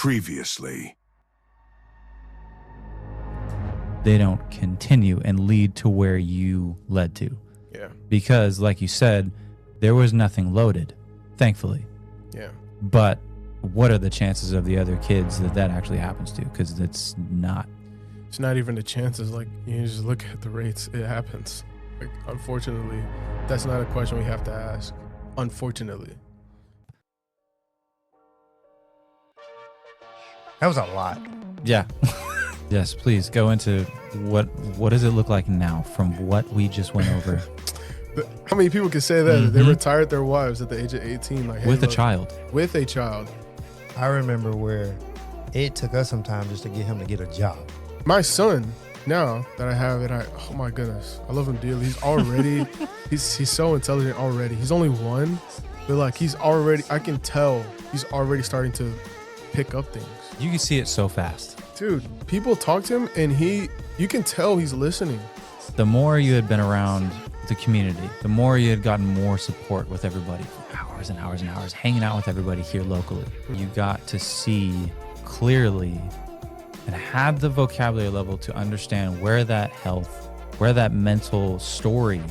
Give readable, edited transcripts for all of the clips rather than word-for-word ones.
Previously. They don't continue and lead to where you led to. Yeah. Because, like you said, there was nothing loaded, thankfully. Yeah. But what are the chances of the other kids that actually happens to? Because it's not. It's not even the chances. Like, you just look at the rates. It happens. Like, unfortunately, that's not a question we have to ask. Unfortunately. That was a lot. Yeah. Yes, please go into what does it look like now from what we just went over? How many people can say that? Mm-hmm. They retired their wives at the age of 18. Like, With hey, a child. With a child. I remember where it took us some time just to get him to get a job. My son, now that I have it, oh my goodness, I love him dearly. He's already, he's so intelligent already. He's only one, but like he's already, I can tell he's already starting to pick up things. You can see it so fast. Dude, people talk to him and you can tell he's listening. The more you had been around the community, the more you had gotten more support with everybody for hours and hours and hours, hanging out with everybody here locally. You got to see clearly and had the vocabulary level to understand where that health, where that mental story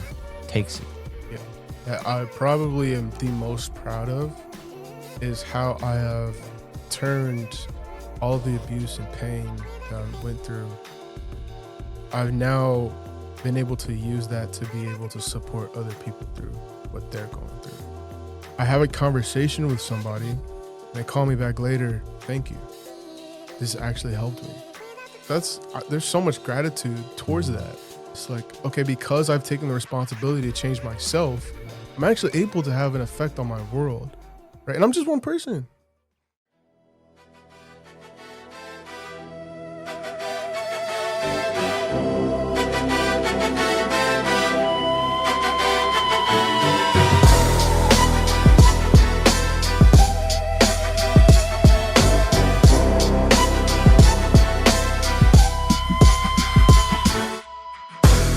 takes you. Yeah, I probably am the most proud of is how I have turned all of the abuse and pain that I went through. I've now been able to use that to be able to support other people through what they're going through. I have a conversation with somebody and they call me back later, thank you. This actually helped me. There's so much gratitude towards that. It's like, okay, because I've taken the responsibility to change myself, I'm actually able to have an effect on my world, right? And I'm just one person.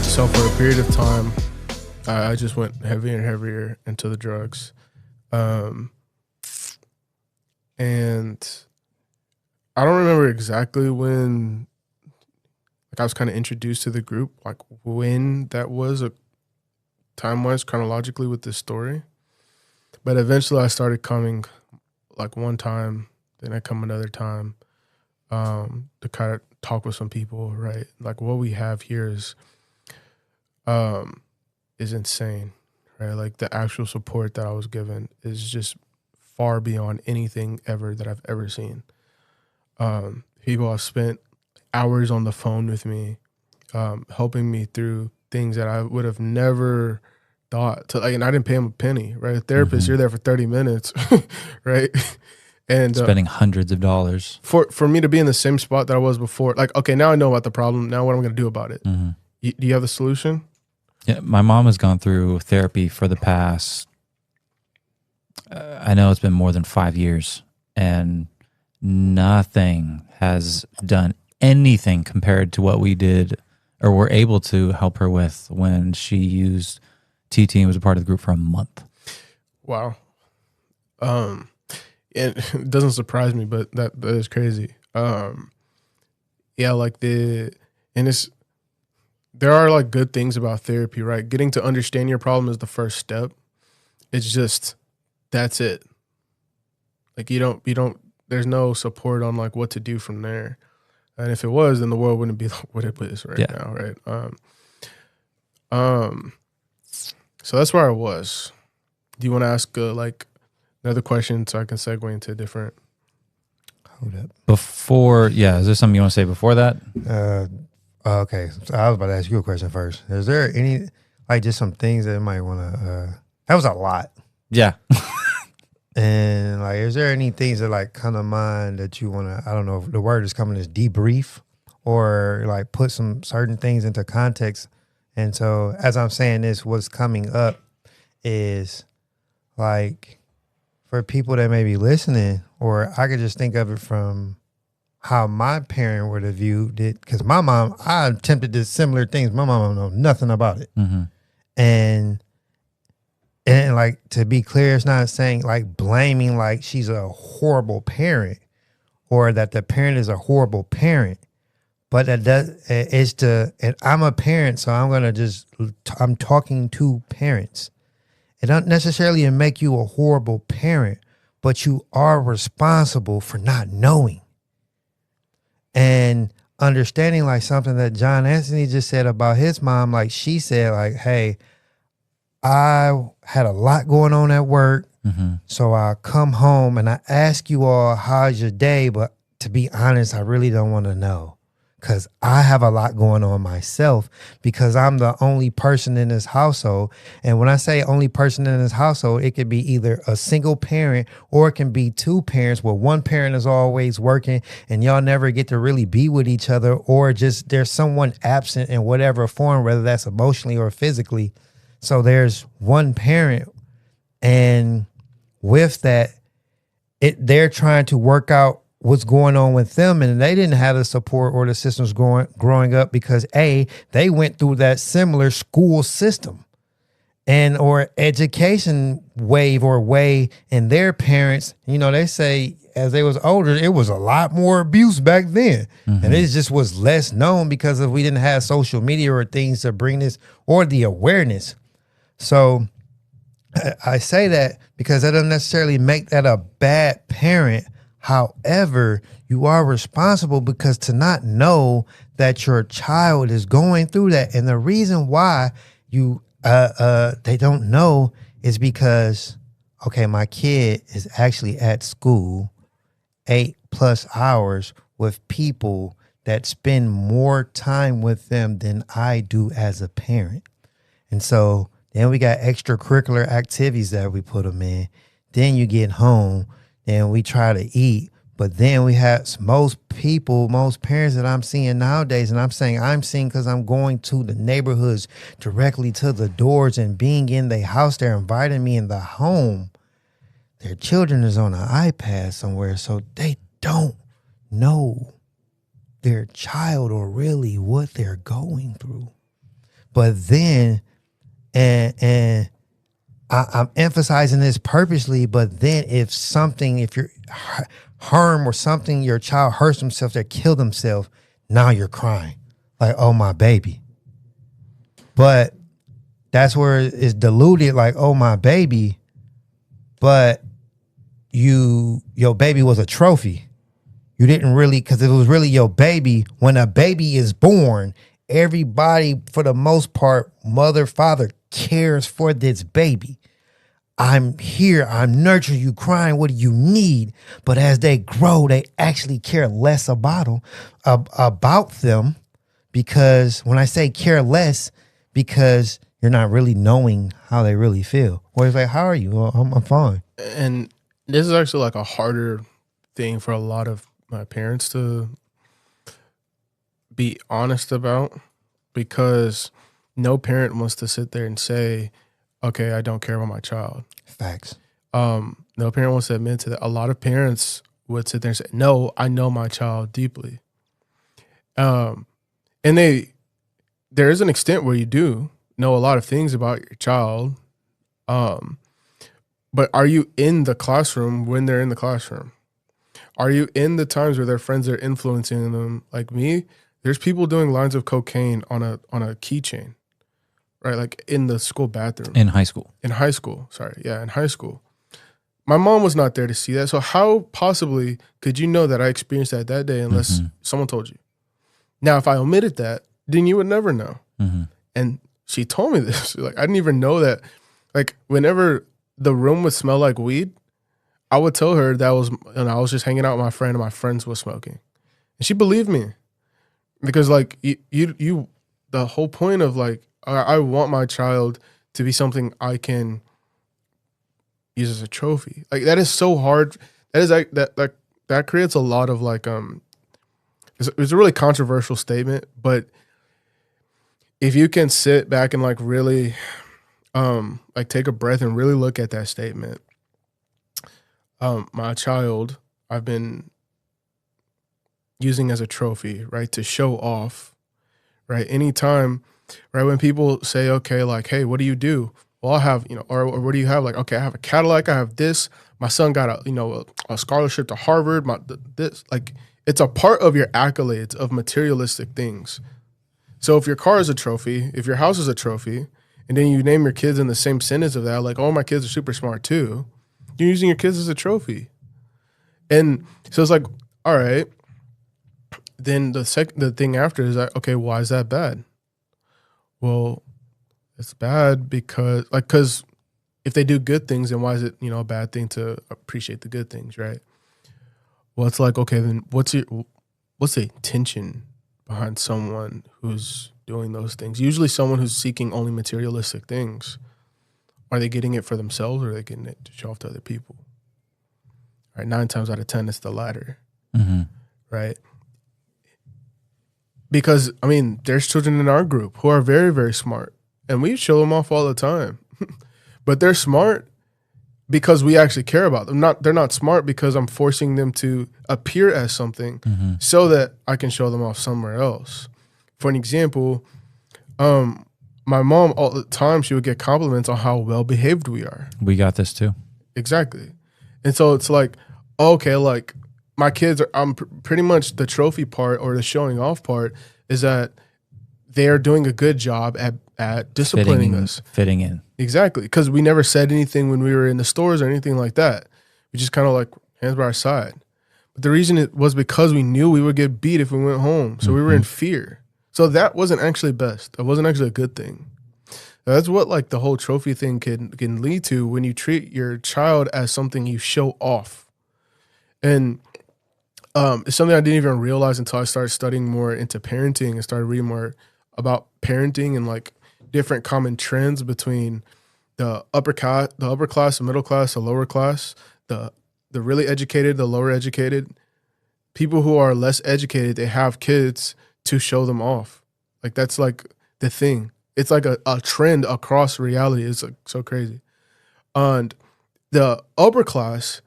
So for a period of time, I just went heavier and heavier into the drugs. And I don't remember exactly when I was kind of introduced to the group, like when that was time-wise, chronologically with this story. But eventually I started coming like one time, then I come another time to kind of talk with some people, right? Like what we have here is insane, right? Like the actual support that I was given is just far beyond anything ever that I've ever seen. People have spent hours on the phone with me, helping me through things that I would have never thought to, like, and I didn't pay them a penny, right? A therapist, you're there for 30 minutes, right? And spending hundreds of dollars for me to be in the same spot that I was before. Like, okay, now I know about the problem. Now what am I going to do about it? Mm-hmm. Do you have a solution? Yeah, my mom has gone through therapy for the past, I know it's been more than 5 years, and nothing has done anything compared to what we did or were able to help her with when she used TT and was a part of the group for a month. Wow. It doesn't surprise me, but that is crazy. Yeah, like there are like good things about therapy, right? Getting to understand your problem is the first step. It's just, that's it. Like you don't, there's no support on like what to do from there. And if it was, then the world wouldn't be like what it is right now, right? So that's where I was. Do you want to ask like another question so I can segue into a different? Hold up. Before, is there something you want to say before that? Okay, so I was about to ask you a question first. Is there any, like, just some things that you might want to, that was a lot. Yeah. And, like, is there any things that, like, come to mind that you want to, I don't know if the word is coming as debrief or, like, put some certain things into context? And so, as I'm saying this, what's coming up is, like, for people that may be listening, or I could just think of it from how my parent would have viewed it, because my mom, I attempted this similar things. My mom don't know nothing about it. Mm-hmm. And like, to be clear, it's not saying like blaming like she's a horrible parent or that the parent is a horrible parent. But that does, and I'm a parent, so I'm talking to parents. It don't necessarily make you a horrible parent, but you are responsible for not knowing. And understanding, like something that JohnAnthony just said about his mom, like she said, like, hey, I had a lot going on at work. So I come home and I ask you all, how's your day? But to be honest, I really don't want to know, because I have a lot going on myself, because I'm the only person in this household. And when I say only person in this household, it could be either a single parent or it can be two parents where one parent is always working and y'all never get to really be with each other, or just there's someone absent in whatever form, whether that's emotionally or physically. So there's one parent, and with that, they're trying to work out what's going on with them, and they didn't have the support or the systems growing up because they went through that similar school system and or education wave or way, and their parents, they say as they was older, it was a lot more abuse back then, and it just was less known because we didn't have social media or things to bring this or the awareness. So I say that because that doesn't necessarily make that a bad parent. However, you are responsible, because to not know that your child is going through that, and the reason why they don't know is because, okay, my kid is actually at school 8+ hours with people that spend more time with them than I do as a parent. And so then we got extracurricular activities that we put them in. Then you get home and we try to eat. But then we have most parents that I'm seeing nowadays, and I'm seeing because I'm going to the neighborhoods, directly to the doors and being in the house. They're inviting me in the home. Their children is on an iPad somewhere, so they don't know their child or really what they're going through. But then, and I'm emphasizing this purposely, but then if you're harm or something, your child hurts himself, they kill themselves, now you're crying like, oh, my baby. But that's where it's diluted, like, oh, my baby, but your baby was a trophy. You didn't really, because it was really your baby. When a baby is born, everybody, for the most part, mother, father, cares for this baby. I'm here, I'm nurturing you, crying, what do you need? But as they grow, they actually care less about them, because when I say care less, because you're not really knowing how they really feel. Or it's like, how are you? Well, I'm fine. And this is actually like a harder thing for a lot of my parents to be honest about, because no parent wants to sit there and say, okay, I don't care about my child. Facts. No parent wants to admit to that. A lot of parents would sit there and say, no, I know my child deeply. And there is an extent where you do know a lot of things about your child. But are you in the classroom when they're in the classroom? Are you in the times where their friends are influencing them? Like me, there's people doing lines of cocaine on a keychain. Right, like in the school bathroom. In high school. In high school. My mom was not there to see that. So how possibly could you know that I experienced that day unless someone told you? Now, if I omitted that, then you would never know. And she told me this. Like, I didn't even know that. Like, whenever the room would smell like weed, I would tell her that I was just hanging out with my friend and my friends was smoking. And she believed me. Because, like, you the whole point of, like, I want my child to be something I can use as a trophy. Like, that is so hard. That is like that creates a lot of like it's a really controversial statement, but if you can sit back and like really like take a breath and really look at that statement, my child I've been using as a trophy, right, to show off, right? Anytime. Right, when people say, okay, like, hey, what do you do? well, I have, or what do you have? Like, okay, I have a Cadillac, I have this. My son got a scholarship to Harvard. This, like, it's a part of your accolades of materialistic things. So if your car is a trophy, if your house is a trophy, and then you name your kids in the same sentence of that, like, oh, my kids are super smart too, you're using your kids as a trophy. And so it's like, all right. Then the thing after is like, okay, why is that bad? Well, it's bad because if they do good things, then why is it, a bad thing to appreciate the good things, right? Well, it's like, okay, then what's the intention behind someone who's doing those things? Usually someone who's seeking only materialistic things. Are they getting it for themselves, or are they getting it to show off to other people? Right? 9 times out of 10, it's the latter, right? Because, there's children in our group who are very, very smart, and we show them off all the time. But they're smart because we actually care about them. They're not smart because I'm forcing them to appear as something so that I can show them off somewhere else. For an example, my mom, all the time, she would get compliments on how well-behaved we are. We got this too. Exactly. And so it's like, okay, like, my kids are, I'm pretty much the trophy part, or the showing off part, is that they are doing a good job at disciplining us. Fitting in. Exactly. Because we never said anything when we were in the stores or anything like that. We just kind of like hands by our side. But the reason it was because we knew we would get beat if we went home. So we were in fear. So that wasn't actually best. That wasn't actually a good thing. That's what like the whole trophy thing can lead to when you treat your child as something you show off. And it's something I didn't even realize until I started studying more into parenting and started reading more about parenting and like different common trends between the upper class, the middle class, the lower class, the really educated, the lower educated. People who are less educated, they have kids to show them off. Like, that's like the thing. It's like a trend across reality. It's like so crazy. And the upper class,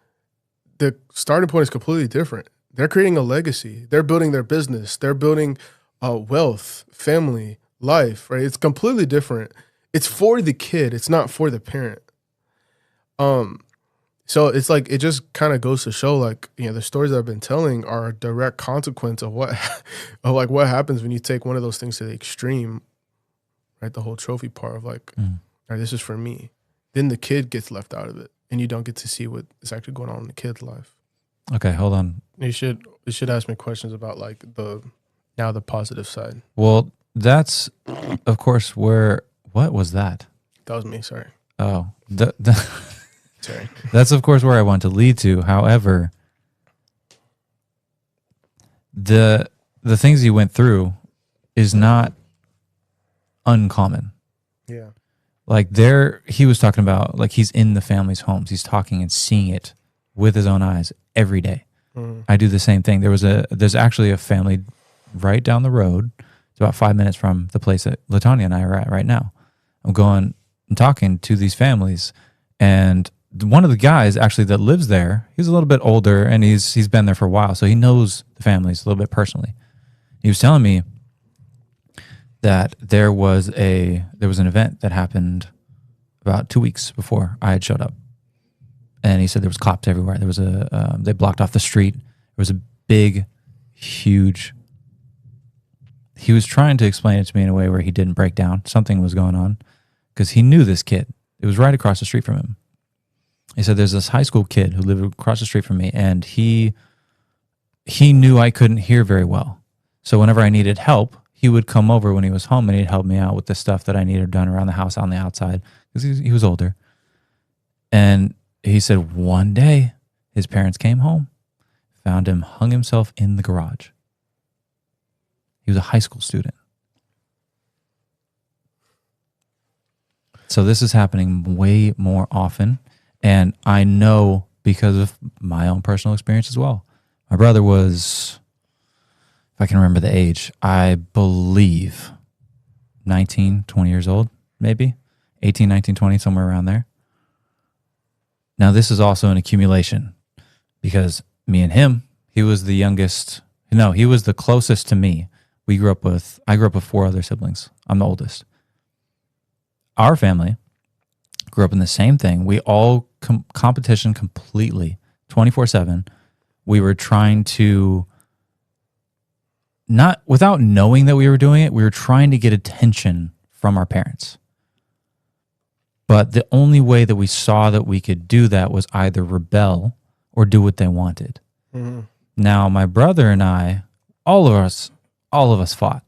the starting point is completely different. They're creating a legacy. They're building their business. They're building wealth, family, life, right? It's completely different. It's for the kid. It's not for the parent. So it's like, it just kind of goes to show, like, the stories that I've been telling are a direct consequence of what happens when you take one of those things to the extreme, right? The whole trophy part of like, all right, this is for me. Then the kid gets left out of it, and you don't get to see what is actually going on in the kid's life. Okay, hold on. You should ask me questions about like the positive side. Well, that's of course what was that? That was me. Sorry. Oh, Sorry. That's of course where I want to lead to. However, the things you went through is not uncommon. Yeah. Like he was talking about, like, he's in the family's homes. He's talking and seeing it with his own eyes every day. I do the same thing. There's actually a family right down the road. It's about 5 minutes from the place that Latanya and I are at right now. I'm going and talking to these families, and one of the guys actually that lives there, he's a little bit older, and he's been there for a while, so he knows the families a little bit personally. He was telling me that there was an event that happened about 2 weeks before I had showed up. And he said there was cops everywhere. There was they blocked off the street. There was a big, huge. He was trying to explain it to me in a way where he didn't break down. Something was going on because he knew this kid. It was right across the street from him. He said there's this high school kid who lived across the street from me, and he knew I couldn't hear very well. So whenever I needed help, he would come over when he was home, and he'd help me out with the stuff that I needed done around the house on the outside because he was older. And he said one day his parents came home, found him hung himself in the garage. He was a high school student. So this is happening way more often. And I know because of my own personal experience as well. My brother was, if I can remember the age, I believe 19, 20 years old, maybe 18, 19, 20, somewhere around there. Now, this is also an accumulation because me and him, he was the youngest. No, he was the closest to me. I grew up with 4 other siblings. I'm the oldest. Our family grew up in the same thing. We all competition completely, 24/7. We were trying to, not without knowing that we were doing it, we were trying to get attention from our parents. But the only way that we saw that we could do that was either rebel or do what they wanted. Mm-hmm. Now, my brother and I, all of us fought.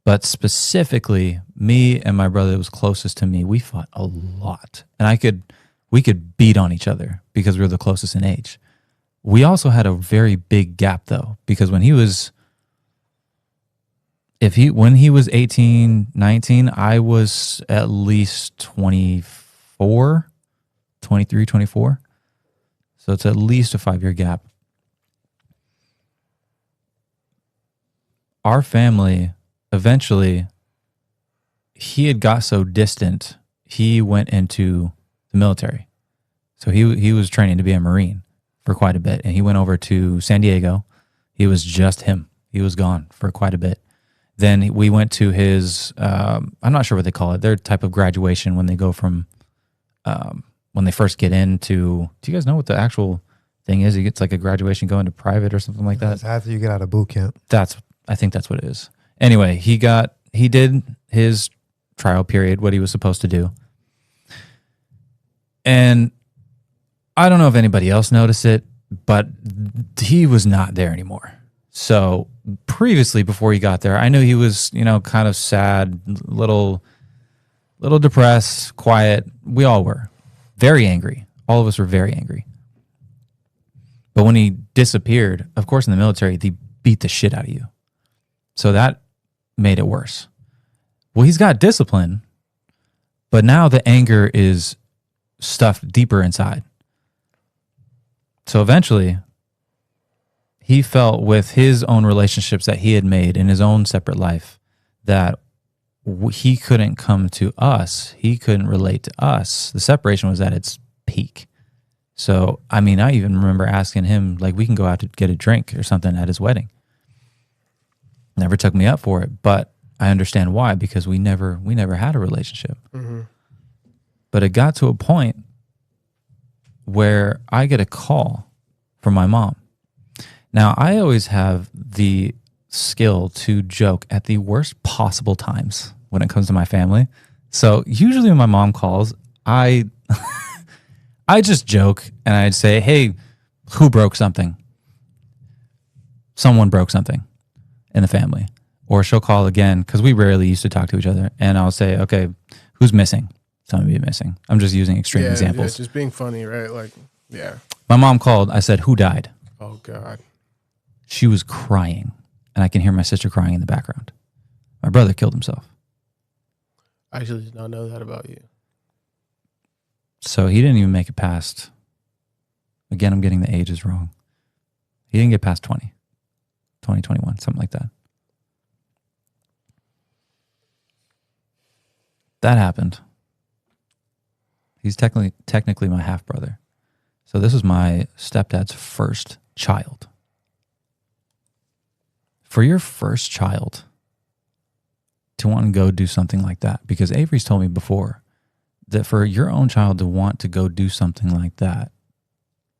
But specifically, me and my brother that was closest to me, we fought a lot. And we could beat on each other because we were the closest in age. We also had a very big gap though, because when he was 18, 19, I was at least 24, 23, 24. So it's at least a 5-year gap. Our family, eventually, he had got so distant, he went into the military. So he was training to be a Marine for quite a bit. And he went over to San Diego. He was just him. He was gone for quite a bit. Then we went to his, I'm not sure what they call it, their type of graduation when they go from, when they first get into, do you guys know what the actual thing is? He gets like a graduation going to private or something like that. That's after you get out of boot camp. I think that's what it is. Anyway, he did his trial period, what he was supposed to do. And I don't know if anybody else noticed it, but he was not there anymore. So previously, before he got there, I knew he was, kind of sad, little depressed, quiet. We all were very angry. All of us were very angry. But when he disappeared, of course, in the military, they beat the shit out of you. So that made it worse. Well, he's got discipline, but now the anger is stuffed deeper inside. So eventually, he felt with his own relationships that he had made in his own separate life that he couldn't come to us. He couldn't relate to us. The separation was at its peak. So, I even remember asking him, like, we can go out to get a drink or something at his wedding. Never took me up for it, but I understand why, because we never had a relationship. Mm-hmm. But it got to a point where I get a call from my mom. Now, I always have the skill to joke at the worst possible times when it comes to my family. So usually when my mom calls, I just joke and I'd say, hey, who broke something? Someone broke something in the family. Or she'll call again, because we rarely used to talk to each other. And I'll say, okay, who's missing? Somebody missing. I'm just using extreme examples. Yeah, just being funny, right? Like, yeah. My mom called. I said, who died? Oh, God. She was crying. And I can hear my sister crying in the background. My brother killed himself. I actually did not know that about you. So he didn't even make it past, again, I'm getting the ages wrong. He didn't get past 20, 21, something like that. That happened. He's technically my half brother. So this was my stepdad's first child. For your first child to want to go do something like that, because Avery's told me before that for your own child to want to go do something like that,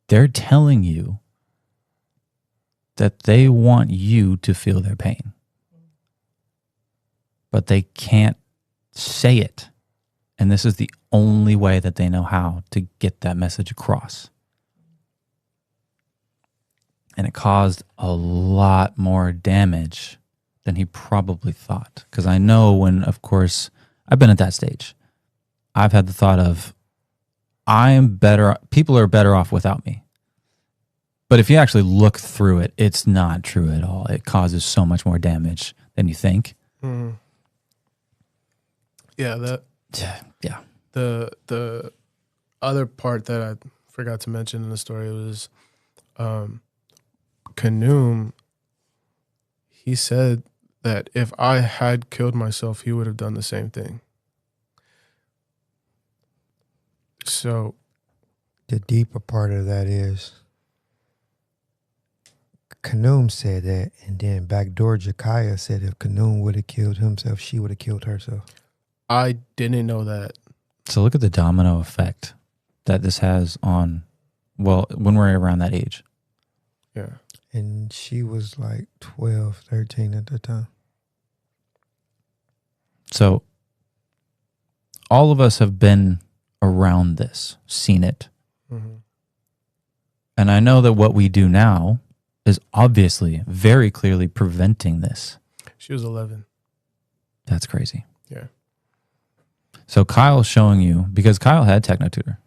they're telling you that they want you to feel their pain. But they can't say it. And this is the only way that they know how to get that message across. And it caused a lot more damage than he probably thought. Because I know when, of course, I've been at that stage. I've had the thought of, people are better off without me. But if you actually look through it, it's not true at all. It causes so much more damage than you think. Mm. Yeah, Yeah. The other part that I forgot to mention in the story was Kanoom. He said that if I had killed myself, he would have done the same thing. So the deeper part of that is Kanoom said that, and then backdoor Jakaya said if Kanoom would have killed himself, she would have killed herself. I didn't know that So look at the domino effect that this has on, well, when we're around that age. Yeah. And she was like 12, 13 at the time. So all of us have been around this, seen it. Mm-hmm. And I know that what we do now is obviously very clearly preventing this. She was 11. That's crazy. Yeah. So Kyle's showing you, because Kyle had Techno-Tutor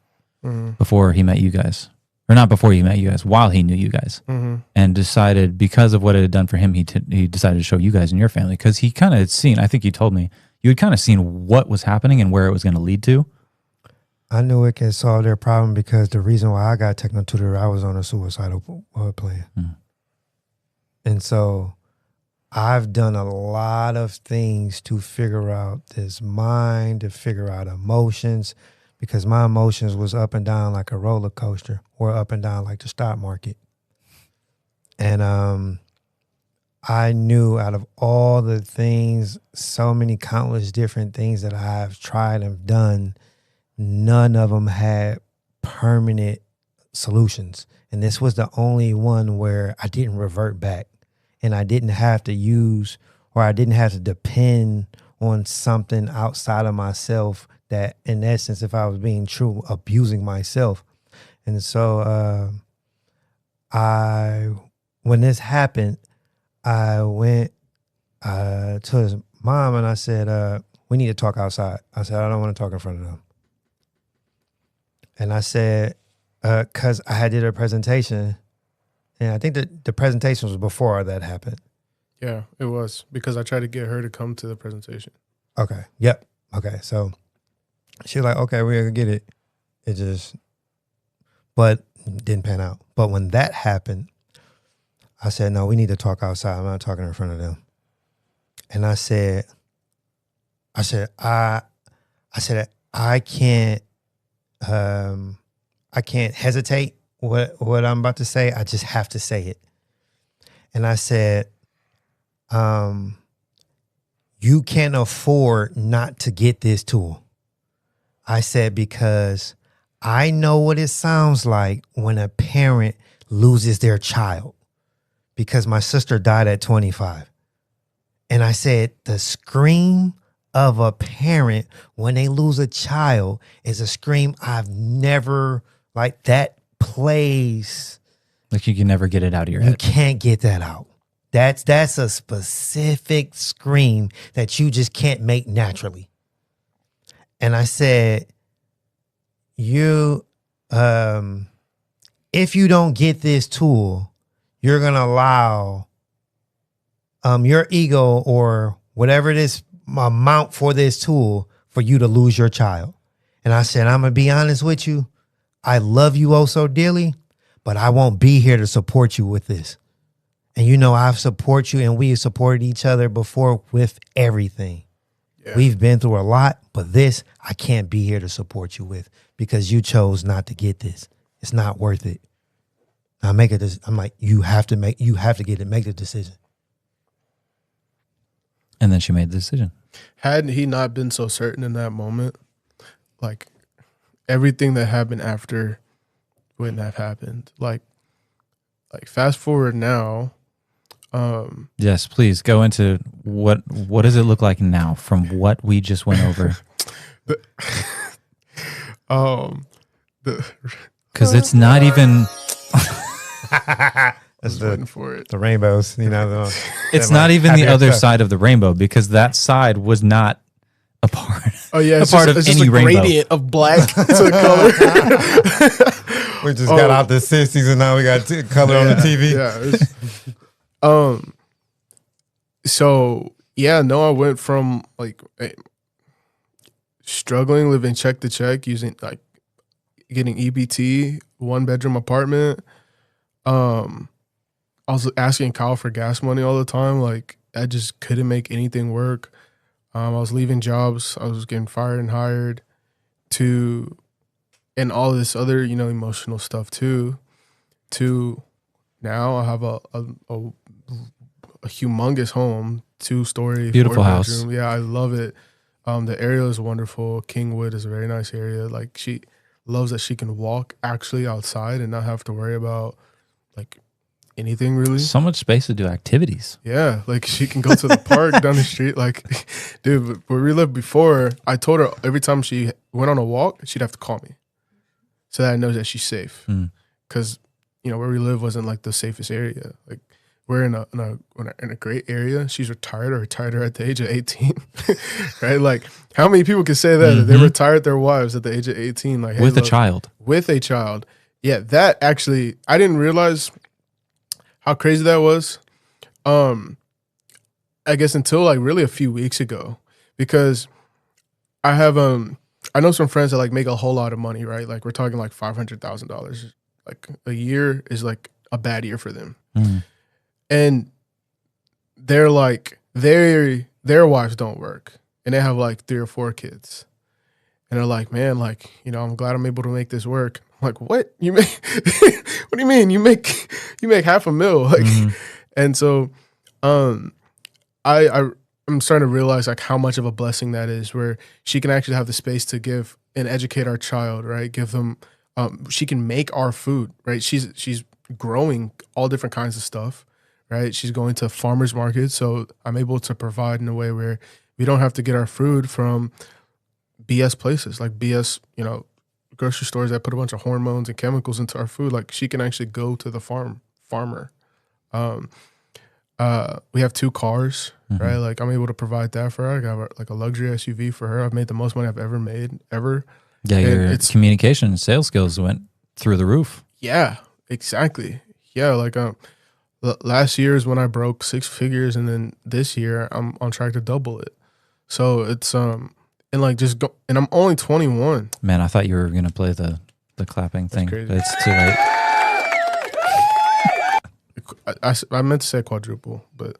Mm-hmm. before he met you guys. Or not before he met you guys, while he knew you guys. Mm-hmm. And decided, because of what it had done for him, he decided to show you guys and your family. Because he kind of had seen, I think you told me, you had kind of seen what was happening and where it was going to lead to. I knew it could solve their problem because the reason why I got Techno-Tutor, I was on a suicidal plan. Mm. And so I've done a lot of things to figure out this mind, to figure out emotions, because my emotions was up and down like a roller coaster, or up and down like the stock market. And I knew out of all the things, so many countless different things that I've tried and done, none of them had permanent solutions. And this was the only one where I didn't revert back, and I didn't have to use, or I didn't have to depend on something outside of myself that, in essence, if I was being true, abusing myself. And so when this happened, I went to his mom and I said, we need to talk outside. I said, I don't want to talk in front of them. And I said, because I had did a presentation, and I think that the presentation was before that happened. Yeah, it was, because I tried to get her to come to the presentation. Okay. Yep. Okay. So she was like, okay, we're going to get it. It just, but didn't pan out. But when that happened, I said, no, we need to talk outside. I'm not talking in front of them. And I said, I can't hesitate what I'm about to say. I just have to say it. And I said, you can't afford not to get this tool. I said, because I know what it sounds like when a parent loses their child, because my sister died at 25. And I said, the scream of a parent when they lose a child is a scream I've never, like, that plays. Like you can never get it out of your You head. can't get that out. That's a specific scream that you just can't make naturally. And I said, if you don't get this tool, you're going to allow your ego or whatever this amount for this tool for you to lose your child. And I said, I'm going to be honest with you. I love you oh so dearly, but I won't be here to support you with this. And you know, I've supported you, and we have supported each other before with everything. Yeah. We've been through a lot, but this I can't be here to support you with because you chose not to get this. It's not worth it. I'm like, you have to make the decision. And then she made the decision. Had he not been so certain in that moment, like everything that happened after wouldn't have happened. Like fast forward now. Yes, please go into what does it look like now from what we just went over? Because it's not even. That's waiting for it. The rainbows, you know. It's not even the other side of the rainbow, because that side was not a part. Oh yeah, it's part of it's any just a rainbow. Gradient of black to color. We just got out the 60s and now we got color on the TV. Yeah. So yeah, no, I went from like struggling, living check to check, using like getting EBT, 1-bedroom apartment. I was asking Kyle for gas money all the time. Like I just couldn't make anything work. I was leaving jobs. I was getting fired and hired and all this other, emotional stuff too. To now I have a humongous home, 2-story, beautiful 4-bedroom. house. Yeah, I love it. The area is wonderful. Kingwood is a very nice area. Like, she loves that she can walk actually outside and not have to worry about like anything really. So much space to do activities. Yeah, like she can go to the park down the street. Like, dude, where we lived before, I told her every time she went on a walk, she'd have to call me so that I know that she's safe. Because where we live wasn't like the safest area. Like, we're in a great area. She's retired her at the age of 18, right? Like, how many people can say that they retired their wives at the age of 18, like, hey, with a child? With a child, yeah. That actually, I didn't realize how crazy that was. I guess until like really a few weeks ago, because I have I know some friends that like make a whole lot of money, right? Like, we're talking like $500,000, like a year is like a bad year for them. And they're like, their wives don't work and they have like 3 or 4 kids. And they're like, man, like, I'm glad I'm able to make this work. I'm like, what? You make, what do you mean? You make $500,000. Like, and so, I'm starting to realize like how much of a blessing that is, where she can actually have the space to give and educate our child, right? Give them, she can make our food, right? She's growing all different kinds of stuff. Right, she's going to farmers markets, so I'm able to provide in a way where we don't have to get our food from BS places, like BS, grocery stores that put a bunch of hormones and chemicals into our food. Like, she can actually go to the farmer. We have 2 cars, right? Like, I'm able to provide that for her. I got like a luxury SUV for her. I've made the most money I've ever made, ever. Yeah, your communication and sales skills went through the roof. Yeah, exactly. Yeah, like last year is when I broke 6 figures, and then this year I'm on track to double it. So it's and like just go, and I'm only 21. Man, I thought you were gonna play the clapping thing, but it's too late. I meant to say quadruple, but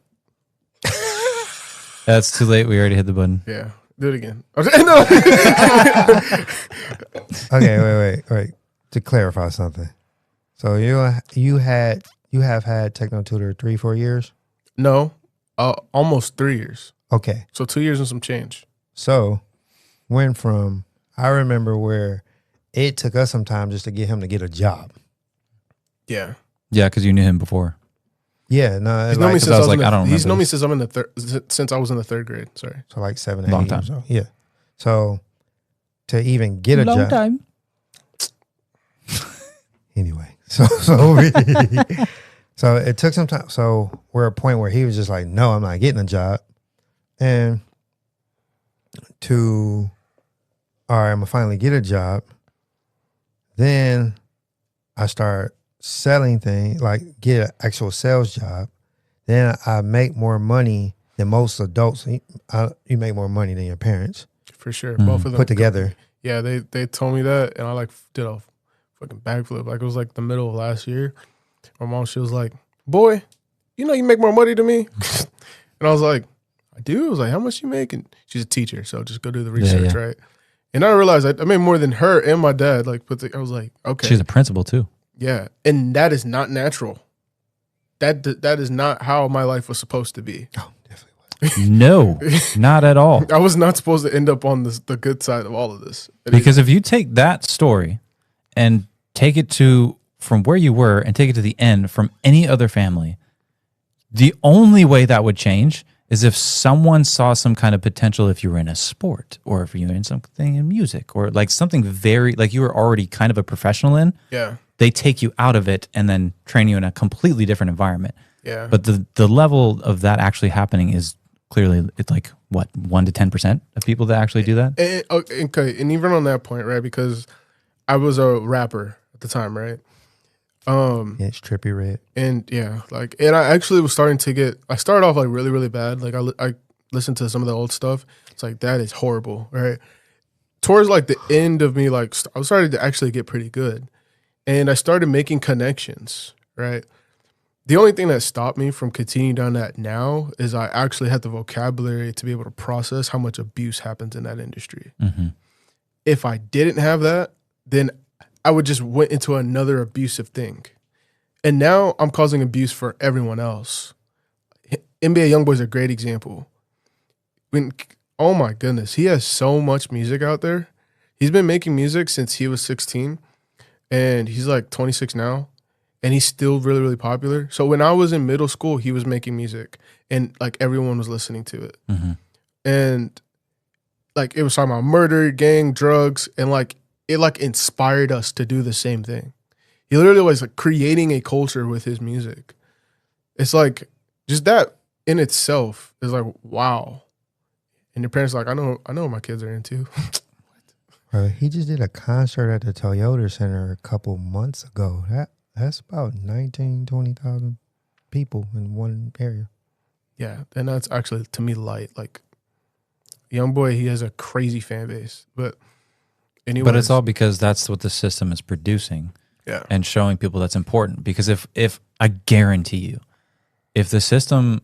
that's too late. We already hit the button. Yeah, do it again. Okay, wait. To clarify something, so you have had Techno Tutor 3-4 years? No, almost 3 years. Okay. So 2 years and some change. So went from, I remember where it took us some time just to get him to get a job. Yeah. Yeah, because you knew him before. Yeah, no. He's known me since I was in the, he's known me since since I was in the 3rd grade. Sorry. So like 7, 8 years. Long time. So, yeah. So to even get a job. Long time. Anyway. So it took some time. So we're at a point where he was just like, no, I'm not getting a job. And all right, I'm going to finally get a job. Then I start selling things, like get an actual sales job. Then I make more money than most adults. You make more money than your parents. For sure. Both of them. Put together. Yeah, they told me that, and I like did a fucking backflip. Like, it was like the middle of last year. My mom, she was like, boy, you make more money than me. And I was like, I do? I was like, how much you make? And she's a teacher, so just go do the research, right? And I realized I made more than her and my dad. Like, I was like, okay. She's a principal too. Yeah, and that is not natural. That is not how my life was supposed to be. Oh, definitely No, not at all. I was not supposed to end up on the good side of all of this. Because if you take that story and take it from where you were and take it to the end from any other family, the only way that would change is if someone saw some kind of potential, if you were in a sport or if you were in something in music or like something very, like you were already kind of a professional in. Yeah. They take you out of it and then train you in a completely different environment. Yeah. But the level of that actually happening is clearly, it's like, what, 1 to 10% of people that actually do that? Okay. And even on that point, right, because I was a rapper at the time, right? Yeah, it's Trippy Red. And yeah, like, and I actually was starting to I started off like really, really bad. Like I listened to some of the old stuff. It's like, that is horrible, right? Towards like the end of me, like I was starting to actually get pretty good. And I started making connections, right? The only thing that stopped me from continuing down that now is I actually had the vocabulary to be able to process how much abuse happens in that industry. Mm-hmm. If I didn't have that, then I would just went into another abusive thing. And now I'm causing abuse for everyone else. NBA YoungBoy is a great example. When Oh my goodness. He has so much music out there. He's been making music since he was 16 and he's like 26 now and he's still really, really popular. So when I was in middle school, he was making music and like everyone was listening to it. Mm-hmm. And like it was talking about murder, gang, drugs, and like it like inspired us to do the same thing. He literally was like creating a culture with his music. It's like just that in itself is like, wow. And your parents are like, I know what my kids are into. Bro, he just did a concert at the Toyota Center a couple months ago. That's about 19, 20,000 people in one area. Yeah, and that's actually to me light. Like YoungBoy, he has a crazy fan base, but anyway. But it's all because that's what the system is producing, and showing people that's important. Because if I guarantee you, if the system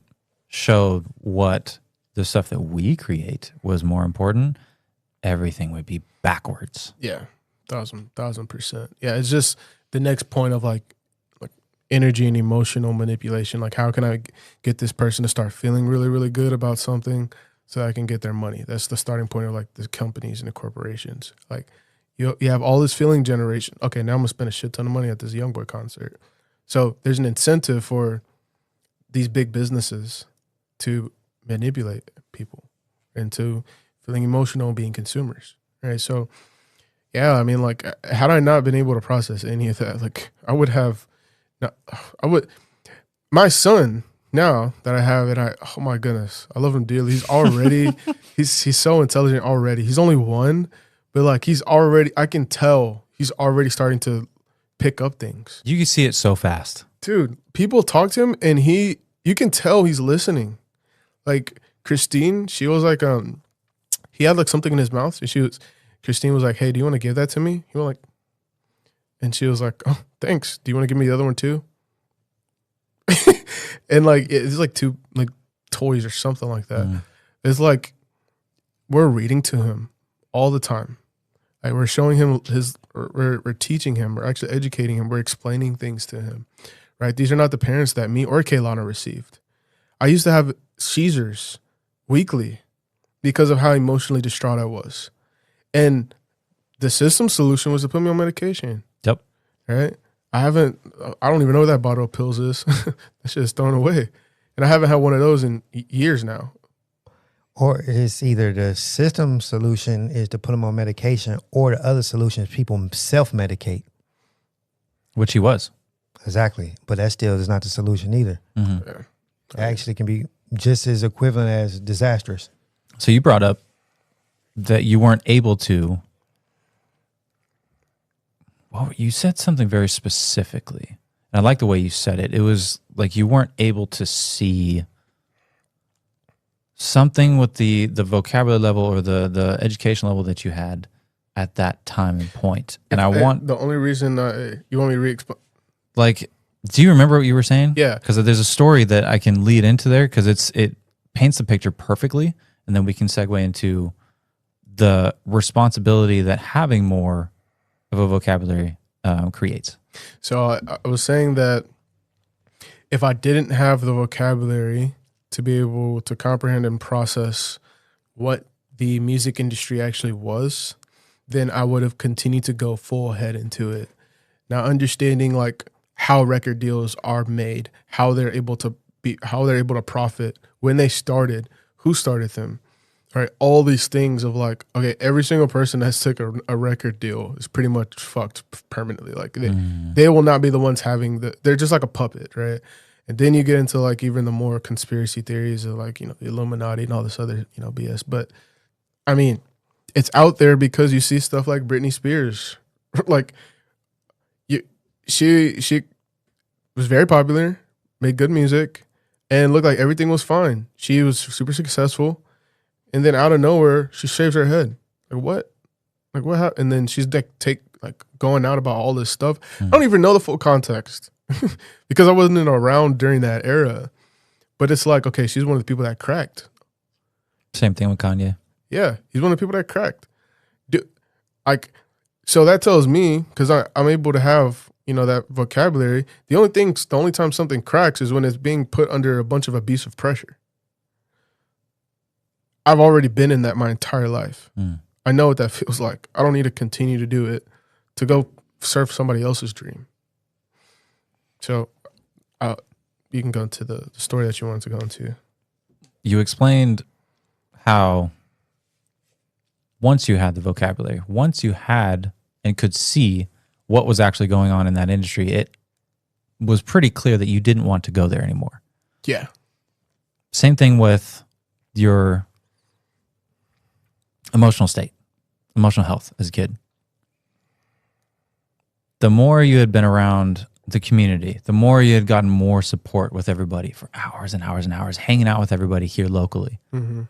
showed what the stuff that we create was more important, everything would be backwards. Yeah, 1,000%. Yeah, it's just the next point of like energy and emotional manipulation. Like, how can I get this person to start feeling really, really good about something so I can get their money? That's the starting point of like the companies and the corporations. Like, you have all this feeling generation. Okay, now I'm gonna spend a shit ton of money at this YoungBoy concert. So there's an incentive for these big businesses to manipulate people into feeling emotional and being consumers, right? So, yeah, I mean, like, had I not been able to process any of that, like, my son now that I have, and oh my goodness, I love him dearly. He's already, he's so intelligent already. He's only one, but like, I can tell he's already starting to pick up things. You can see it so fast. Dude, people talk to him and you can tell he's listening. Like Christine, she was like, he had like something in his mouth, and Christine was like, "Hey, do you want to give that to me?" He went like, and she was like, "Oh, thanks. Do you want to give me the other one too?" And like it's like two like toys or something like that. Mm. It's like we're reading to him all the time. Like we're showing him we're teaching him, we're actually educating him, we're explaining things to him. Right? These are not the parents that me or Kaylana received. I used to have seizures weekly because of how emotionally distraught I was. And the system solution was to put me on medication. Yep. Right? I don't even know what that bottle of pills is. That shit is thrown away. And I haven't had one of those in years now. Or it's either the system solution is to put them on medication, or the other solution is people self-medicate. Which he was. Exactly. But that still is not the solution either. Mm-hmm. Yeah. It actually can be just as equivalent as disastrous. So you brought up that you weren't able to. Well, you said something very specifically. And I like the way you said it. It was like you weren't able to see something with the vocabulary level or the education level that you had at that time and point. And the only reason you want me to re-explain. Like, do you remember what you were saying? Yeah. Because there's a story that I can lead into there because it paints the picture perfectly. And then we can segue into the responsibility that having more of a vocabulary creates. So I was saying that if I didn't have the vocabulary to be able to comprehend and process what the music industry actually was, then I would have continued to go full head into it. Now, understanding like how record deals are made, how they're able to profit, when they started, who started them, right? All these things of like, okay, every single person that's took a record deal is pretty much fucked permanently. Like they will not be the ones they're just like a puppet, right? And then you get into like even the more conspiracy theories of like, the Illuminati and all this other, BS. But I mean, it's out there because you see stuff like Britney Spears, like she was very popular, made good music, and looked like everything was fine. She was super successful. And then out of nowhere, she shaves her head. Like what? Like what happened? And then she's going out about all this stuff. I don't even know the full context because I wasn't around during that era. But it's like, okay, she's one of the people that cracked. Same thing with Kanye. Yeah, he's one of the people that cracked. So that tells me, because I'm able to have, that vocabulary. The only time something cracks is when it's being put under a bunch of abusive pressure. I've already been in that my entire life. Mm. I know what that feels like. I don't need to continue to do it to go serve somebody else's dream. So you can go into the story that you wanted to go into. You explained how once you had the vocabulary, once you had and could see what was actually going on in that industry, it was pretty clear that you didn't want to go there anymore. Yeah. Same thing with your emotional state, emotional health as a kid. The more you had been around the community, the more you had gotten more support with everybody for hours and hours and hours, hanging out with everybody here locally. Mm-hmm.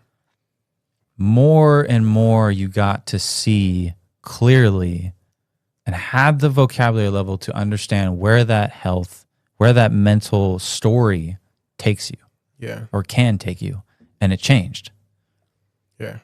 More and more you got to see clearly and had the vocabulary level to understand where that health, where that mental story takes you. Yeah. Or can take you. And it changed. Yeah.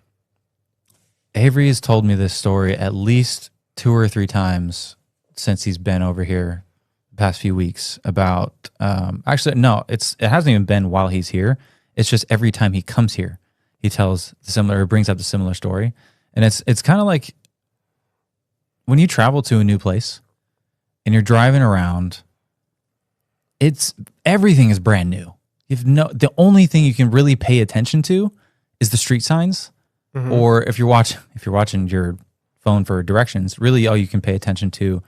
Avery has told me this story at least 2 or 3 times since he's been over here the past few weeks about, actually, no, it hasn't even been while he's here. It's just every time he comes here, he tells the similar, or brings up the similar story. And it's kind of like when you travel to a new place and you're driving around, everything is brand new. The only thing you can really pay attention to is the street signs, mm-hmm. or if you're watching your phone for directions, really all you can pay attention to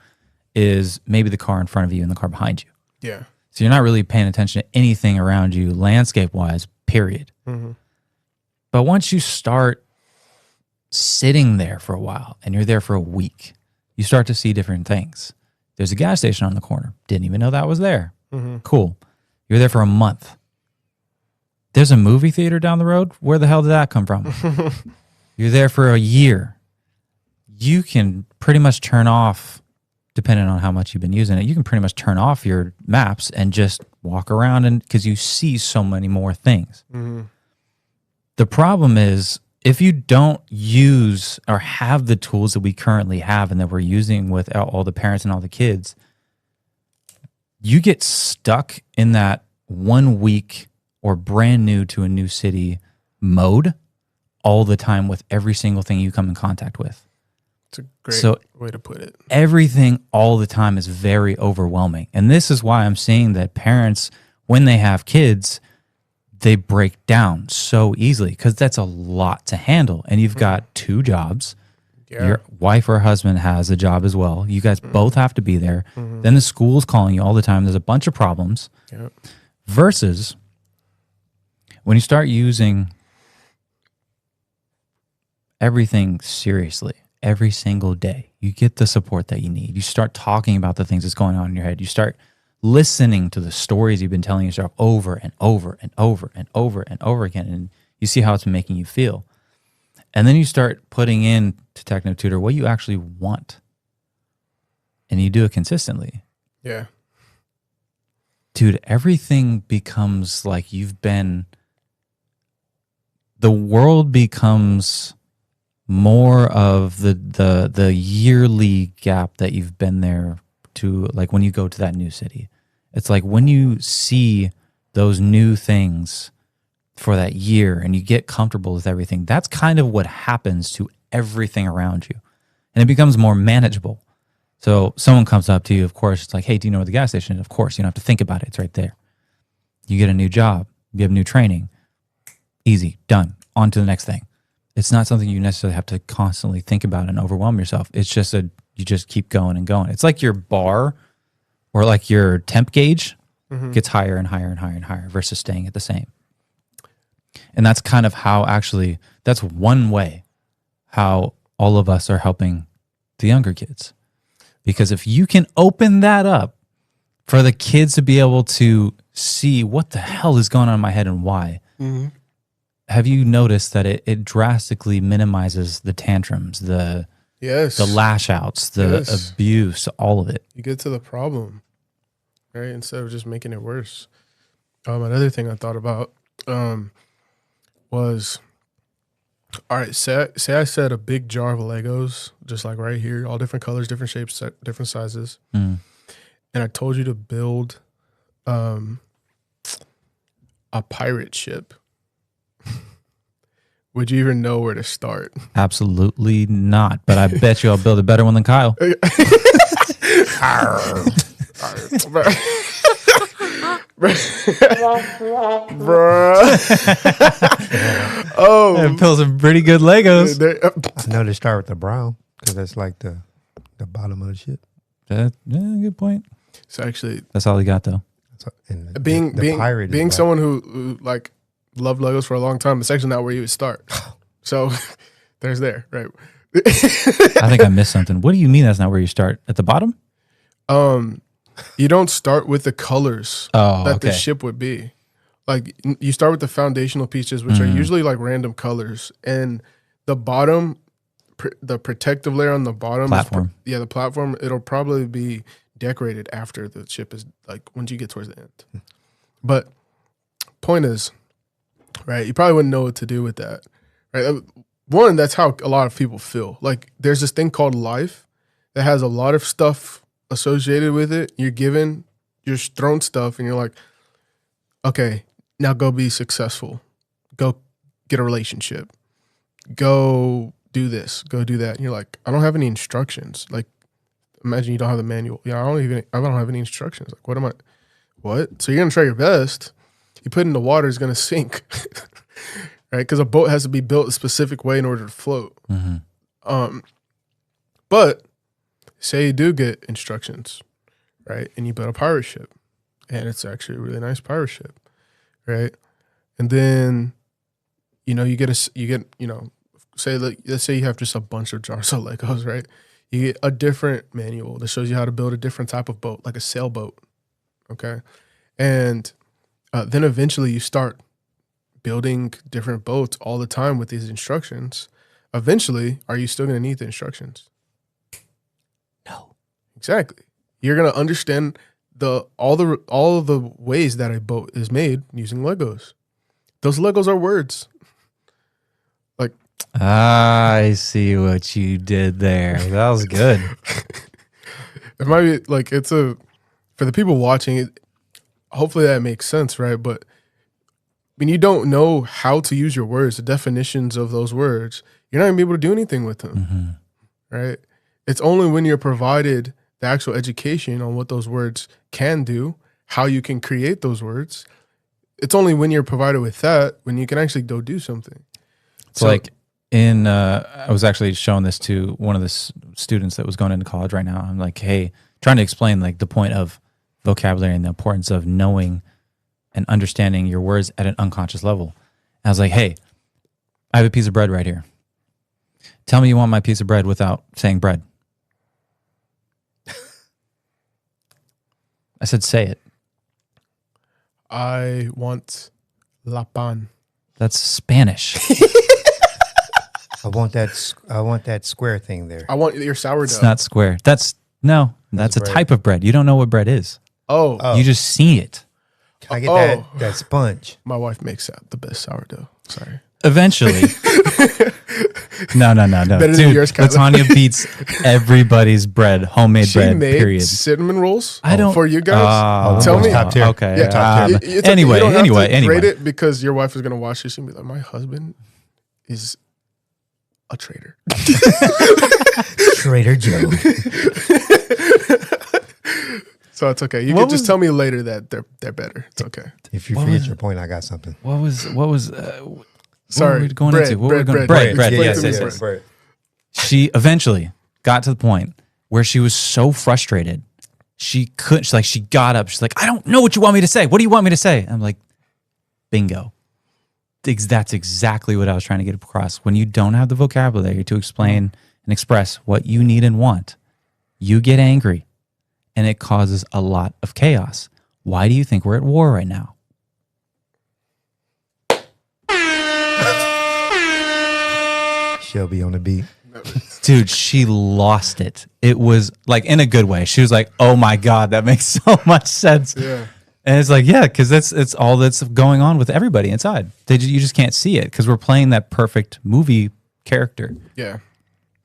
is maybe the car in front of you and the car behind you. Yeah. So you're not really paying attention to anything around you landscape-wise, period. Mm-hmm. But once you start sitting there for a while and you're there for a week, you start to see different things. There's a gas station on the corner. Didn't even know that was there. Mm-hmm. Cool. You're there for a month. There's a movie theater down the road. Where the hell did that come from? You're there for a year. You can pretty much turn off, depending on how much you've been using it, you can pretty much turn off your maps and just walk around, and because you see so many more things. Mm-hmm. The problem is if you don't use or have the tools that we currently have and that we're using with all the parents and all the kids, you get stuck in that 1 week or brand new to a new city mode all the time with every single thing you come in contact with. It's a great way to put it. Everything all the time is very overwhelming. And this is why I'm seeing that parents, when they have kids, they break down so easily because that's a lot to handle. And you've got 2 jobs. Yeah. Your wife or husband has a job as well. You guys both have to be there. Mm-hmm. Then the school's calling you all the time. There's a bunch of problems. Yep. Versus when you start using everything seriously, every single day, you get the support that you need. You start talking about the things that's going on in your head. You start listening to the stories you've been telling yourself over and over and over and over and over again, and you see how it's making you feel. And then you start putting in to Techno Tutor what you actually want, and you do it consistently. Yeah. Dude, everything becomes like the world becomes more of the yearly gap that you've been there to, like when you go to that new city. It's like when you see those new things for that year and you get comfortable with everything, that's kind of what happens to everything around you. And it becomes more manageable. So someone comes up to you, of course, it's like, hey, do you know where the gas station is? Of course, you don't have to think about it. It's right there. You get a new job. You have new training. Easy, done. On to the next thing. It's not something you necessarily have to constantly think about and overwhelm yourself. It's just you just keep going and going. It's like your bar or like your temp gauge gets higher and higher and higher and higher versus staying at the same. And that's kind of how that's one way how all of us are helping the younger kids. Because if you can open that up for the kids to be able to see what the hell is going on in my head and why, have you noticed that it drastically minimizes the tantrums, the lash outs, the abuse, all of it? You get to the problem, right? Instead of just making it worse. Another thing I thought about was, all right, say I set a big jar of Legos, just like right here, all different colors, different shapes, different sizes. And I told you to build a pirate ship would you even know where to start? Absolutely not. But I bet you I'll build a better one than Kyle. Oh, I built some pretty good Legos. I know they start with the brown because that's like the bottom of the ship. Good point. So actually, That's all he got though. So, and being pirate is being black. someone who like loved Legos for a long time, it's actually not where you would start. So there's right. I think I missed something. What do you mean that's not where you start? At the bottom? You don't start with the colors that the okay. ship would be. Like you start with the foundational pieces, which are usually like random colors, and the bottom, the protective layer on the bottom, Platform. the platform. It'll probably be decorated after the ship is like once you get towards the end. But point is, right? You probably wouldn't know what to do with that, right? One, that's how a lot of people feel. Like there's this thing called life that has a lot of stuff associated with it. You're thrown stuff, and you're like, okay, now go be successful. Go get a relationship. Go do this. Go do that. And you're like, I don't have any instructions. Like, imagine you don't have the manual. Yeah, I don't have any instructions. Like, what? So you're gonna try your best. You put it in the water, it's gonna sink, right? Because a boat has to be built a specific way in order to float. But say you do get instructions, right? And you build a pirate ship, and it's actually a really nice pirate ship, right? And then, let's say you have just a bunch of jars of Legos, right? You get a different manual that shows you how to build a different type of boat, like a sailboat, okay? And then eventually you start building different boats all the time with these instructions. Eventually, are you still going to need the instructions? No. Exactly. You're going to understand all of the ways that a boat is made using Legos. Those Legos are words. Like, I see what you did there. That was good. it might be like for the people watching it, hopefully that makes sense, right? But when you don't know how to use your words, the definitions of those words, you're not gonna be able to do anything with them, right? It's only when you're provided the actual education on what those words can do, how you can create those words. It's only when you're provided with that when you can actually go do something. It's like I was actually showing this to one of the students that was going into college right now. I'm like, hey, trying to explain like the point of vocabulary and the importance of knowing and understanding your words at an unconscious level. And I was like, hey, I have a piece of bread right here. Tell me you want my piece of bread without saying bread. I said, say it. I want la pan. That's Spanish. I want that square thing there. I want your sourdough. It's not square. That's a bread. type of bread. You don't know what bread is. Oh, You just see it. Can I get that sponge? my wife makes the best sourdough. Sorry. Eventually. No. Better than Dude, yours, Kyler. Latanya beats everybody's bread, homemade She bread, made period. cinnamon rolls I don't for you guys. Tell Tell me. top tier. Okay. Yeah, top tier. It's okay. Anyway, You don't have to anyway. rate it because your wife is gonna watch this and be like, my husband is a traitor. Trader Joe. So it's okay. You can just tell me later that they're better. It's okay. If you What forget was your point, I got something. What was Sorry. what were we going bread, into? What were we going bread. bread. Explain Yes, to me yes, bread. yes. Bread. She eventually got to the point where she was so frustrated. She got up. She's like, I don't know what you want me to say. What do you want me to say? I'm like, bingo. That's exactly what I was trying to get across. When you don't have the vocabulary to explain and express what you need and want, you get angry and it causes a lot of chaos. Why do you think we're at war right now? Shelby on the beat. Dude, she lost it. It was like in a good way. She was like, oh my God, that makes so much sense. Yeah. And it's like, yeah, because it's all that's going on with everybody inside. You just can't see it because we're playing that perfect movie character. Yeah.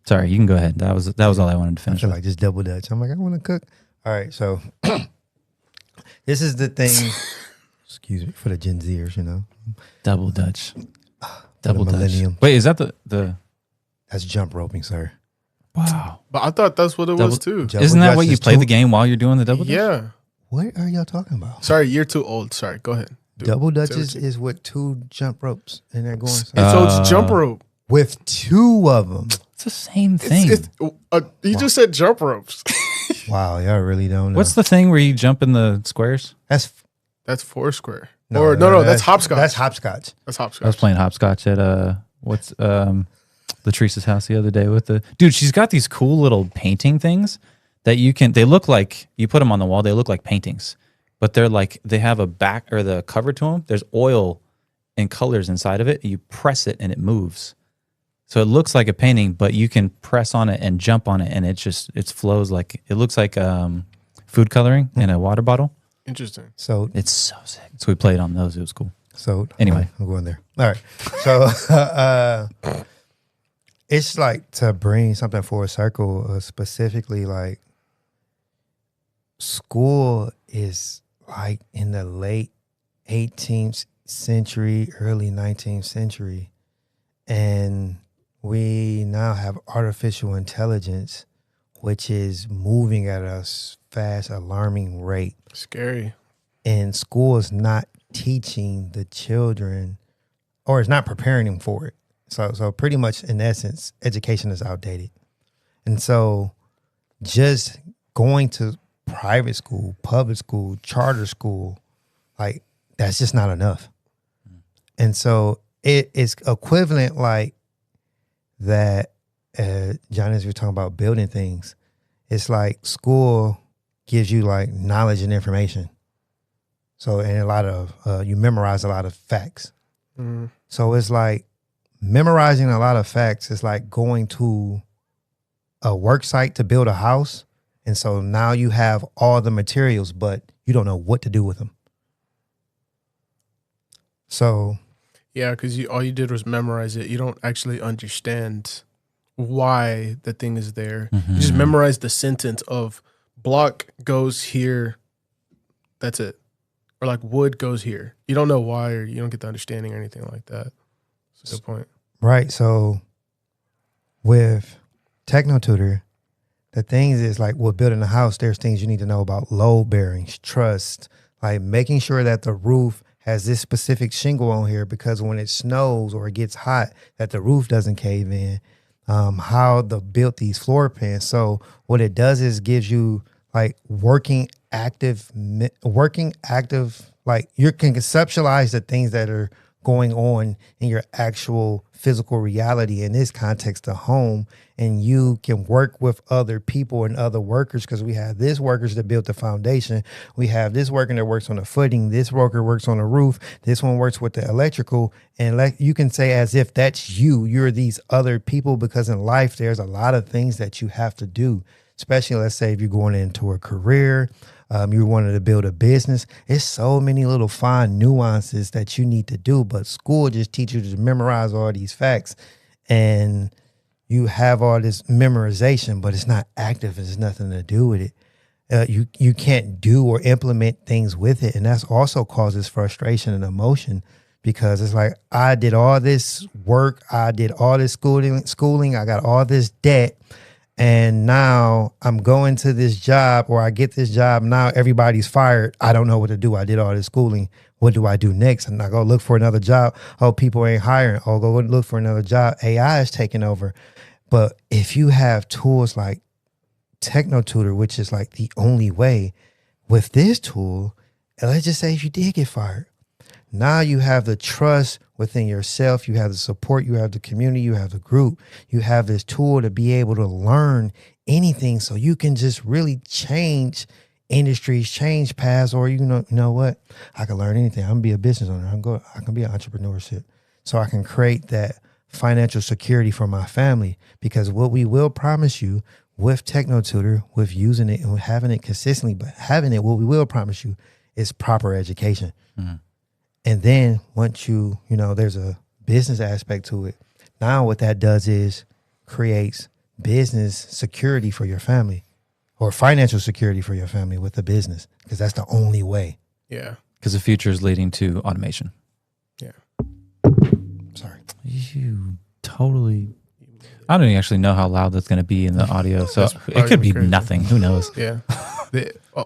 Sorry, you can go ahead. That was all I wanted to I finish feel with. like just double dutch. I'm like, I want to cook. All right, so this is the thing. Excuse me for the Gen Zers, Double Dutch. Double the dutch. millennium. Wait, is that the? That's jump roping, sir. Wow. But I thought that's what it was too. Double Isn't that dutch what you is play two- the game while you're doing the double dutch? Yeah. What are y'all talking about? Sorry, you're too old. Sorry, go ahead. Double Say dutches what you- is with 2 jump ropes and they're going So it's jump rope. with 2 of them. It's the same thing. You just said jump ropes. Wow, y'all really don't know. What's the thing where you jump in the squares? That's That's Foursquare. That's hopscotch. That's hopscotch. That's I was hopscotch. playing hopscotch at Latrice's house the other day with the dude. She's got these cool little painting things that they look like, you put them on the wall, they look like paintings, but they're like, they have a back or the cover to them. There's oil and colors inside of it. You press it and it moves. So it looks like a painting, but you can press on it and jump on it, and it flows like, it looks like food coloring in a water bottle. Interesting. So It's so sick. So we played on those. It was cool. Anyway. I'm going there. All right. So it's like, to bring something full circle, specifically like school is like in the late 18th century, early 19th century. And we now have artificial intelligence, which is moving at a fast, alarming rate. Scary. And school is not teaching the children, or it's not preparing them for it. So pretty much, in essence, education is outdated. And so just going to private school, public school, charter school, like, that's just not enough. And so it is equivalent like that. John, as we're talking about building things, it's like school gives you like knowledge and information. So, and a lot of, you memorize a lot of facts. Mm. So it's like memorizing a lot of facts is like going to a work site to build a house. And so now you have all the materials, but you don't know what to do with them. So Yeah, because all you did was memorize it. You don't actually understand why the thing is there. You just memorize the sentence of block goes here. That's it. Or like wood goes here. You don't know why, or you don't get the understanding or anything like that. That's a good point. right. So with TechnoTutor, the things is like with building a house, there's things you need to know about load bearings, trust, like making sure that the roof has this specific shingle on here because when it snows or it gets hot, that the roof doesn't cave in. How to build these floor plans. So what it does is gives you like working active, like you can conceptualize the things that are going on in your actual physical reality, in this context, the home, and you can work with other people and other workers because we have this workers that built the foundation. We have this worker that works on the footing. This worker works on the roof. This one works with the electrical. And like you can say as if that's you're these other people, because in life, there's a lot of things that you have to do, especially let's say if you're going into a career, you wanted to build a business. It's so many little fine nuances that you need to do, but school just teaches you to memorize all these facts, and you have all this memorization, but it's not active. There's nothing to do with it. You can't do or implement things with it, and that's also causes frustration and emotion because it's like, I did all this work, I did all this schooling, I got all this debt, and now I'm going to this job, or I get this job. Now everybody's fired. I don't know what to do. I did all this schooling. What do I do next? And I go look for another job. Oh, people ain't hiring. Oh, go look for another job. AI is taking over. But if you have tools like TechnoTutor, which is like the only way, with this tool, and let's just say if you did get fired, now you have the trust within yourself, you have the support, you have the community, you have the group, you have this tool to be able to learn anything, so you can just really change industries, change paths, or you know what? I can learn anything. I'm gonna be a business owner. I can be an entrepreneurship, so I can create that financial security for my family. Because what we will promise you with TechnoTutor, with using it and having it consistently, but having it, what we will promise you is proper education. Mm-hmm. And then once there's a business aspect to it. Now what that does is creates business security for your family, or financial security for your family with a business, because that's the only way. Yeah. Because the future is leading to automation. Yeah. Sorry. you totally. I don't actually know how loud that's going to be in the audio, so it could be crazy. nothing. Who knows? Yeah.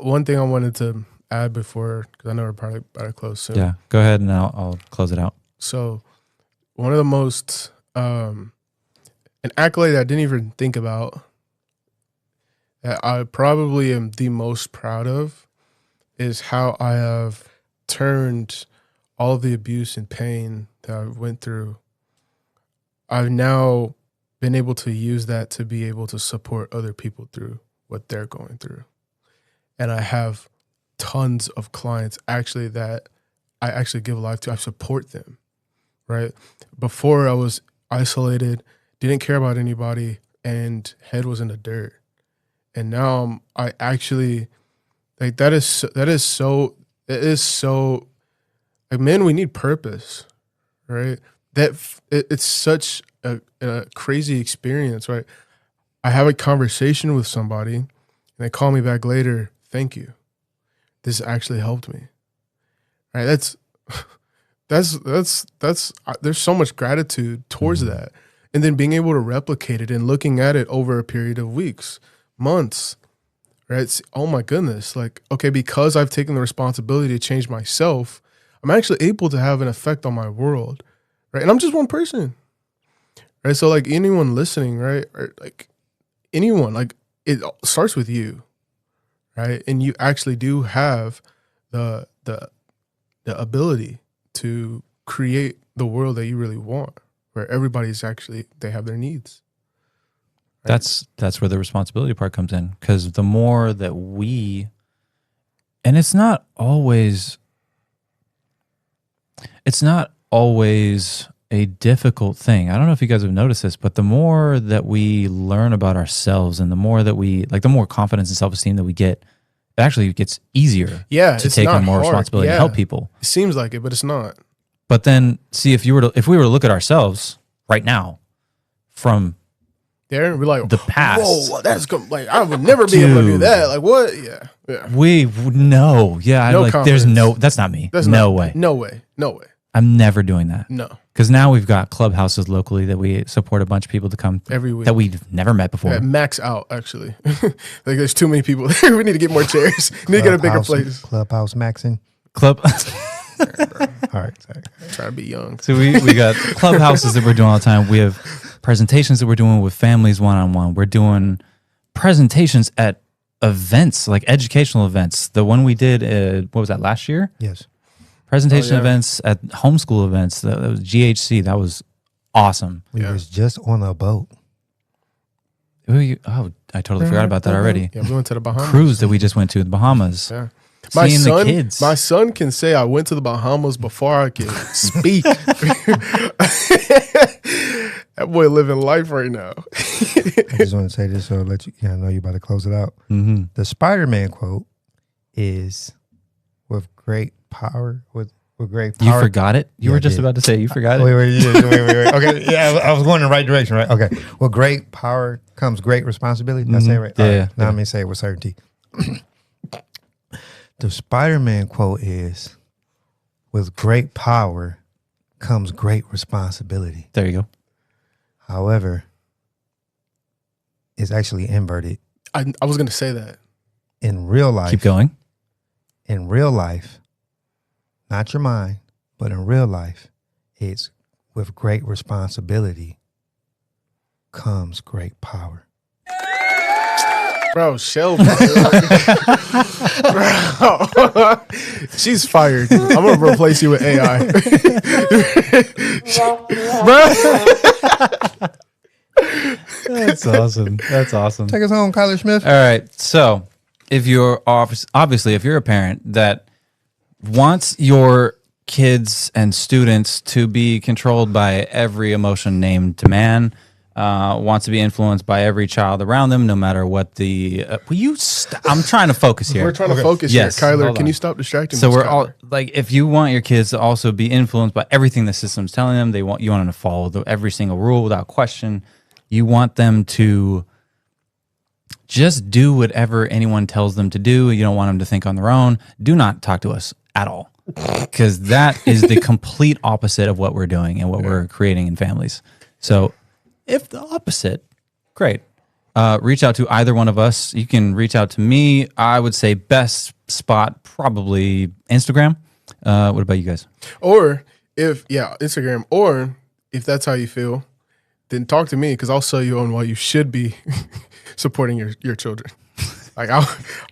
One thing I wanted to add before, because I know we're probably about to close soon. Yeah, go ahead and I'll close it out. So, one of the most an accolade I didn't even think about that I probably am the most proud of is how I have turned all of the abuse and pain that I went through. I've now been able to use that to be able to support other people through what they're going through. And I have tons of clients actually that I actually give life to. I support them, right? Before I was isolated, didn't care about anybody, and head was in the dirt. And now I actually, like, that is so, like, man, we need purpose, right? It's such a crazy experience, right? I have a conversation with somebody and they call me back later. Thank you. This actually helped me. Right? There's so much gratitude towards that. And then being able to replicate it and looking at it over a period of weeks, months, right? Oh my goodness. Like, okay, because I've taken the responsibility to change myself, I'm actually able to have an effect on my world, right? And I'm just one person, right? So, like, anyone listening, right? Or like anyone, like, it starts with you, right? And you actually do have the ability to create the world that you really want, where everybody's actually, they have their needs. Right? That's where the responsibility part comes in, because the more that we, and it's not always a difficult thing. I don't know if you guys have noticed this, but the more that we learn about ourselves and the more that we, like, the more confidence and self-esteem that we get, it actually gets easier to take on more responsibility and help people. It seems like it, but it's not. But then, see, if we were to look at ourselves right now from there, we're like, the past. Whoa, that's good. Like, I would never be able to do that. Like, what? Yeah. We know. Yeah. No like, there's that's not me. No way. No way. I'm never doing that. No. Because now we've got clubhouses locally that we support a bunch of people to come every week that we've never met before. Yeah, max out, actually. Like, there's too many people there. We need to get more chairs. We need to get a bigger place. Clubhouse maxing. All right. Sorry. Try to be young. So we got clubhouses that we're doing all the time. We have presentations that we're doing with families one-on-one. We're doing presentations at events, like educational events. The one we did, what was that, last year? Yes. Presentation events at homeschool events. That was GHC. That was awesome. We was just on a boat. I totally forgot about that already. Yeah, we went to the Bahamas. Cruise that we just went to in the Bahamas. Yeah. Seeing the kids. My son can say I went to the Bahamas before I could speak. That boy living life right now. I just want to say this so I'll let you, I know you're about to close it out. Mm-hmm. The Spider-Man quote is, with great power. You forgot it? You were just about to say you forgot it? Wait. Okay, yeah, I was going in the right direction, right? Okay. With great power comes great responsibility. Did I say it right? Yeah. All right. Yeah. Now let me say it with certainty. The Spider-Man quote is, with great power comes great responsibility. There you go. However, it's actually inverted. I was going to say that. In real life. Keep going. In real life, not your mind, but in real life, it's with great responsibility comes great power. Bro, Shelby. Bro. She's fired. I'm going to replace you with AI. Bro. That's awesome. Take us home, Kyler Smith. All right. So if you're obviously, if you're a parent that wants your kids and students to be controlled by every emotion named to man, wants to be influenced by every child around them, no matter what the. I'm trying to focus here. We're trying to focus yes, here, Kyler. Can you stop distracting? So us, we're Kyler? all like, if you want your kids to also be influenced by everything the system's telling them, you want them to follow every single rule without question. You want them to just do whatever anyone tells them to do. You don't want them to think on their own. Do not talk to us at all. because that is the complete opposite of what we're doing and what we're creating in families. So if the opposite, great. Reach out to either one of us. You can reach out to me. I would say best spot, probably Instagram. What about you guys? Or Instagram. Or if that's how you feel, then talk to me because I'll sell you on why you should be supporting your children. Like I'm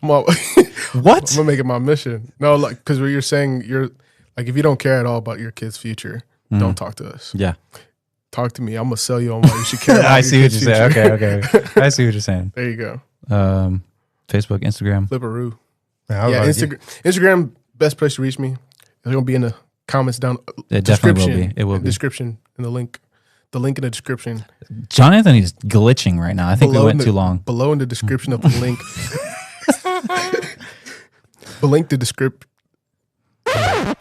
What? I'm gonna make it my mission. No, like because you're saying you're like if you don't care at all about your kid's future, don't talk to us. Yeah. Talk to me. I'm gonna sell you on why you should care. About I your see what kid's you're saying. future. Okay. I see what you're saying. There you go. Facebook, Instagram. Flipperoo. Man, Yeah, Instagram, best place to reach me. It's gonna be in the comments down. It definitely will be. It will be. Description in the link. The link in the description. JohnAnthony is glitching right now. I think we went too long. Below in the description of the link. The link to descript. That's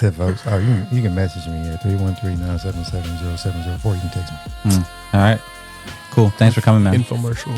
it, folks. Oh, you can message me at 313-977-0704. You can text me. All right. Cool. Thanks for coming, man. Infomercial.